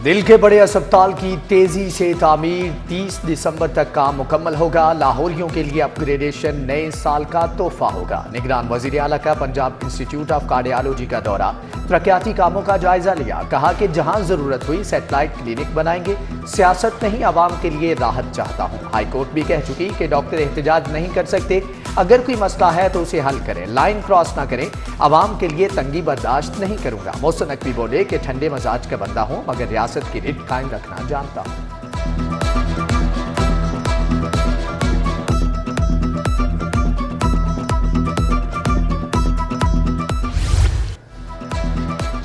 दिल के बड़े अस्पताल की तेजी से तामीर, 30 दिसंबर तक काम मुकम्मल होगा। लाहौरियों के लिए अपग्रेडेशन नए साल का तोहफा होगा। निगरान वजीर आला का पंजाब इंस्टीट्यूट ऑफ कार्डियोलॉजी का दौरा, तरक्याती कामों का जायजा लिया। कहा कि जहां जरूरत हुई सैटेलाइट क्लिनिक बनाएंगे। सियासत नहीं, आवाम के लिए राहत चाहता हूं। हाईकोर्ट भी कह चुकी कि डॉक्टर एहतजाज नहीं कर सकते। अगर कोई मसला है तो उसे हल करें, लाइन क्रॉस ना करें। आवाम के लिए तंगी बर्दाश्त नहीं करूंगा। मोहसिन नकवी बोले कि ठंडे मजाज का बंदा हूं, मगर रियासत की रिट कायम रखना जानता हूं।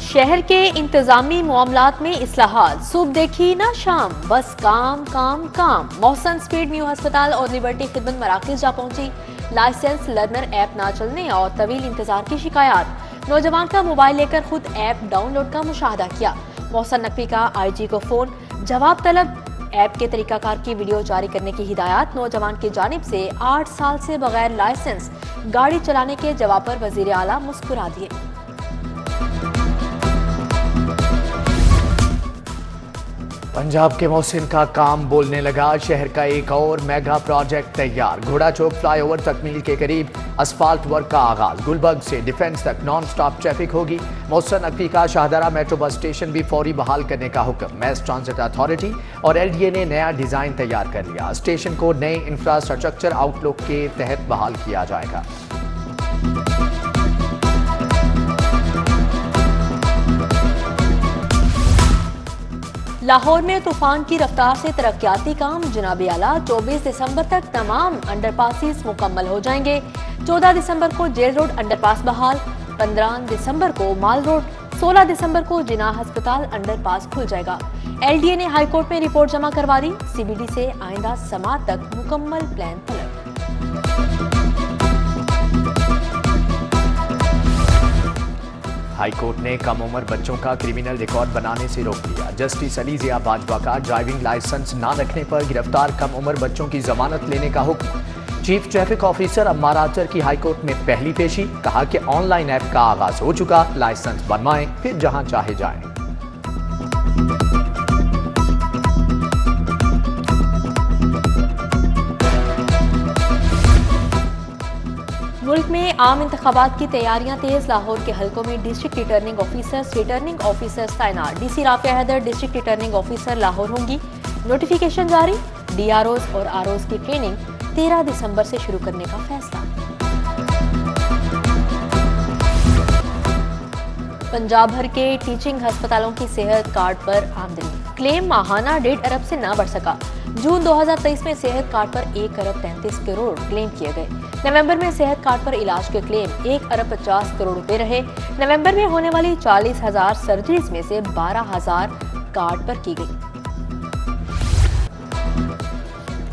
शहर के इंतजामी मामलात में इस्लाहात, सुबह देखी ना शाम, बस काम काम काम। मोहसन स्पीड न्यू अस्पताल और लिबर्टी खिदमत मराकज जा पहुंची। लाइसेंस लर्नर ऐप ना चलने और तवील इंतजार की शिकायत। नौजवान का मोबाइल लेकर खुद ऐप डाउनलोड का मुशाहदा किया। मोहसन नकवी का IG को फोन, जवाब तलब। ऐप के तरीकाकार की वीडियो जारी करने की हिदायत। नौजवान की जानिब से 8 साल से बगैर लाइसेंस गाड़ी चलाने के जवाब पर वजीर आला मुस्कुरा दिए। पंजाब के मोहसिन का काम बोलने लगा। शहर का एक और मेगा प्रोजेक्ट तैयार। घोड़ा चौक फ्लाईओवर तकमील के करीब असफाल्ट वर्क का आगाज। गुलबर्ग से डिफेंस तक नॉन स्टॉप ट्रैफिक होगी। मोहसिन नकवी का शाहदरा मेट्रो बस स्टेशन भी फौरी बहाल करने का हुक्म। मैस ट्रांजिट अथॉरिटी और LDA ने नया डिजाइन तैयार कर लिया। स्टेशन को नए इंफ्रास्ट्रक्चर आउटलुक के तहत बहाल किया जाएगा। लाहौर में तूफान की रफ्तार से तरक्याती काम। जनाबे आला 24 दिसंबर तक तमाम अंडरपासेस मुकम्मल हो जाएंगे। 14 दिसंबर को जेल रोड अंडरपास बहाल। 15 दिसंबर को माल रोड, 16 दिसंबर को जिनाह अस्पताल अंडरपास खुल जाएगा। LDA ने हाईकोर्ट में रिपोर्ट जमा करवा दी। CBD से आइंदा समात तक मुकम्मल प्लान तलब। हाईकोर्ट ने कम उम्र बच्चों का क्रिमिनल रिकॉर्ड बनाने से रोक दिया। जस्टिस अली जिया बाजवा का ड्राइविंग लाइसेंस ना रखने पर गिरफ्तार कम उम्र बच्चों की जमानत लेने का हुक्म। चीफ ट्रैफिक ऑफिसर अम्मार आचर की हाईकोर्ट में पहली पेशी। कहा कि ऑनलाइन ऐप का आगाज हो चुका, लाइसेंस बनवाएं फिर जहां चाहे जाएं। मुल्क में आम इंतखाबात की तैयारियां तेज। लाहौर के हलकों में डिस्ट्रिक्ट रिटर्निंग ऑफिसर्स तैनात। DC Rafia Haider district returning officer Lahore होंगी। नोटिफिकेशन जारी। DROs और ROs की ट्रेनिंग 13 दिसंबर से शुरू करने का फैसला। पंजाब भर के टीचिंग अस्पतालों की सेहत कार्ड पर आमदनी क्लेम माहाना 1.5 अरब से ना बढ़ सका। जून 2023 में सेहत कार्ड पर 1 अरब 33 करोड़ क्लेम किए गए। नवंबर में सेहत कार्ड पर इलाज के क्लेम 1 अरब 50 करोड़ रुपए रहे। नवंबर में होने वाली 40,000 सर्जरीज में से 12,000 कार्ड पर की गई।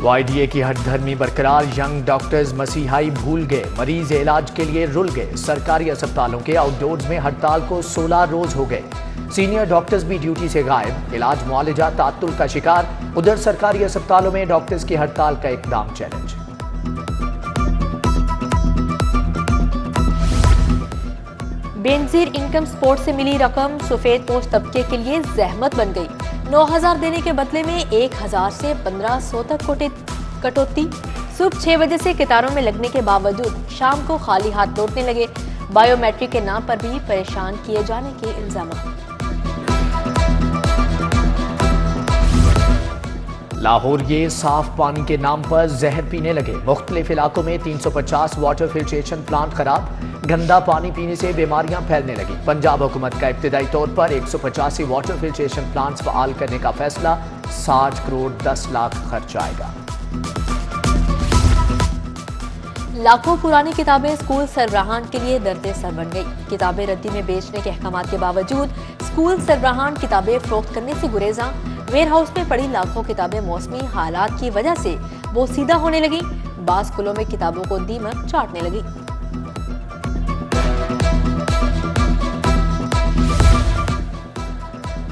YDA की हठधर्मी बरकरार। यंग डॉक्टर्स मसीहाई भूल गए, मरीज इलाज के लिए रुल गए। सरकारी अस्पतालों के आउटडोर्स में हड़ताल को 16 रोज हो गए। सीनियर डॉक्टर्स भी ड्यूटी से गायब। इलाज मुआलजा तात्तुल का शिकार। उधर सरकारी अस्पतालों में डॉक्टर्स की हड़ताल का इकदाम चैलेंज। बेनजीर इनकम सपोर्ट से मिली रकम सफेद पोश तबके के लिए जहमत बन गई। 9,000 देने के बदले में 1,000 से 1,500 तक कटौती। सुबह 6 बजे से कतारों में लगने के बावजूद शाम को खाली हाथ लौटने लगे। बायोमेट्रिक के नाम पर भी परेशान किए जाने के इल्जाम। लाहौर ये साफ पानी के नाम पर जहर पीने लगे। मुख्तलिफ इलाकों में 350 वाटर फिल्ट्रेशन प्लांट खराब। गंदा पानी पीने से बीमारियां फैलने लगी। पंजाब हुकूमत का इब्तिदाई तौर पर 185 वाटर फिल्ट्रेशन प्लांट्स फआल करने का फैसला। 60 करोड़ 10 लाख खर्च आएगा। लाखों पुरानी किताबें स्कूल सरबराहान के लिए दर्द सर बन गई। किताबें रद्दी में बेचने के अहकामात के बावजूद स्कूल सरबराहान किताबें फरोख्त करने से गुरेजा। वेयर हाउस में पड़ी लाखों किताबें मौसमी हालात की वजह से बोसीदा होने लगी। बास स्कूलों में किताबों को दीमक चाटने लगी।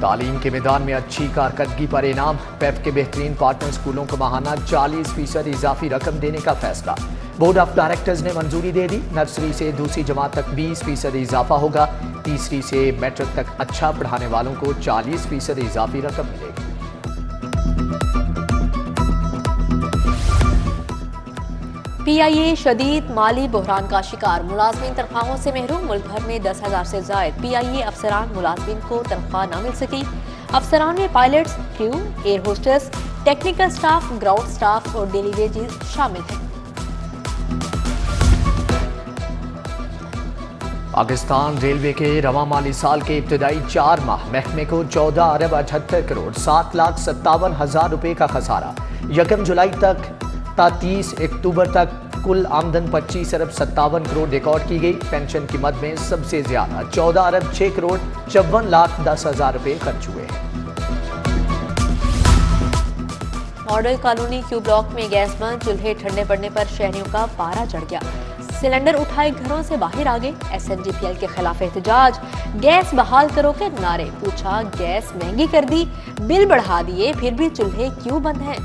तालीम के मैदान में अच्छी कारकर्दगी पर इनाम। पेप के बेहतरीन पार्टनर स्कूलों को माहाना 40% इजाफी रकम देने का फैसला। बोर्ड ऑफ डायरेक्टर्स ने मंजूरी दे दी। नर्सरी से दूसरी जमात तक 20% इजाफा होगा। तीसरी से मैट्रिक तक अच्छा पढ़ाने वालों को 40% इजाफी रकम मिलेगी। PIA शदीद माली बहरान का शिकार, मुलाजमीन तनख्वाहों से महरूम। मुल्क भर में 10,000 से जायद PIA अफसरान मुलाजमीन को तनख्वाह न मिल सकी। अफसरान में pilots, crew, air hostess, technical staff, ground staff और डेली वेजेस शामिल हैं। पाकिस्तान रेलवे के रवा माली साल के इब्तदाई 4 माह महकमे को 14 अरब 78 करोड़ 7,57,000 रुपए का खसारा। 1 जुलाई तक 30 अक्टूबर तक कुल आमदन 25 अरब 57 करोड़ रिकॉर्ड की गई। पेंशन की मद में सबसे ज्यादा 14 अरब 6 करोड़ 54,10,000 रुपए खर्च हुए हैं। मॉडल कॉलोनी क्यू ब्लॉक में गैस बंद, चूल्हे ठंडे पड़ने पर शहरियों का पारा चढ़ गया। सिलेंडर उठाए घरों से बाहर आ गए। SNGPL के खिलाफ एहतजाज, गैस बहाल करो के नारे। पूछा गैस महंगी कर दी, बिल बढ़ा दिए, फिर भी चूल्हे क्यों बंद हैं?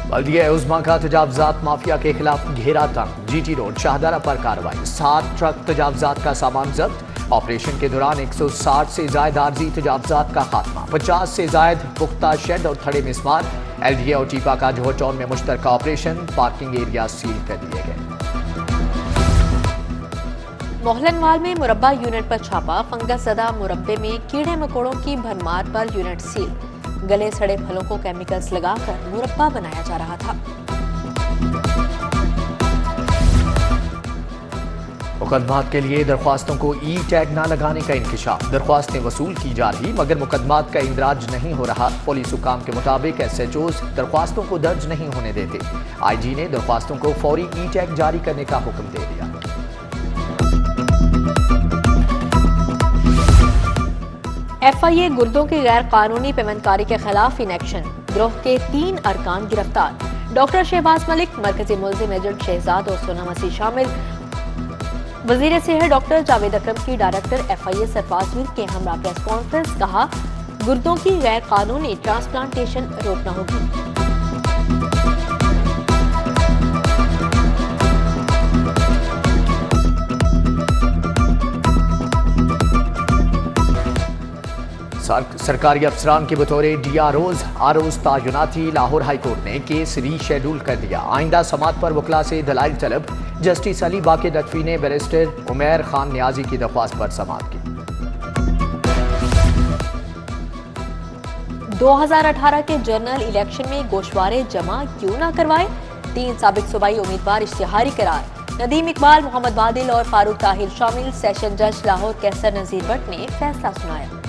बल्दिया उज़्मा का तजावजात माफिया के खिलाफ घेरा तंग। GT रोड शाहदरा पर कार्रवाई। 7 ट्रक तजावजात का सामान जब्त। ऑपरेशन के दौरान 160 से जायद आर्जी तजावजात का खात्मा। 50 से जायद पुख्ता शेड और थड़े मिसमार। LDA और टीपा का जोहर टाउन में मुश्तरका ऑपरेशन। पार्किंग एरिया सील कर दिए गए। मोहलनवाल में मुरब्बा यूनिट पर छापा। फंगस ज़दा मुरब्बे में कीड़े मकोड़ों की भरमार पर यूनिट सील। गले सड़े फलों को केमिकल्स लगाकर मुरब्बा बनाया जा रहा था। मुकदमात के लिए दरख्वास्तों को E-टैग न लगाने का इंकशाफ। दरख्वास्तें वसूल की जा रही मगर मुकदमात का इंदराज नहीं हो रहा। पुलिस हुकाम के मुताबिक SHOs दरख्वास्तों को दर्ज नहीं होने देते। IG ने दरख्वास्तों को फौरी E-टैग जारी करने का हुक्म दे दिया। FIA गुर्दों की गैर कानूनी पेमेंटकारी के खिलाफ इन एक्शन। गिरोह के 3 अरकान गिरफ्तार। डॉक्टर शहबाज मलिक, मरकजी मुल्जिम एजेंट शहजाद और सोना मसीह शामिल। वजीर सेहत डॉक्टर जावेद अकरम की डायरेक्टर FIA सरफराज मीर के हमरा प्रेस कॉन्फ्रेंस। कहा गुर्दों की गैर कानूनी ट्रांसप्लांटेशन रोकना होगी। सरकारी अफसरान के बतौर DROs तैनाती। लाहौर हाईकोर्ट ने केस रीशेड्यूल कर दिया। आइंदा समात पर वकला से दलाइल तलब। जस्टिस अली बाकी नकवी ने बैरिस्टर उमैर खान नियाजी की दरख्वास्त पर समात की। 2018 के जनरल इलेक्शन में गोशवारे जमा क्यों ना करवाए? 3 साबिक सूबाई उम्मीदवार इश्तिहारी करार। नदीम इकबाल, मोहम्मद बादिल और फारूक ताहिर शामिल। सेशन जज लाहौर कैसर नजीर भट्ट ने फैसला सुनाया।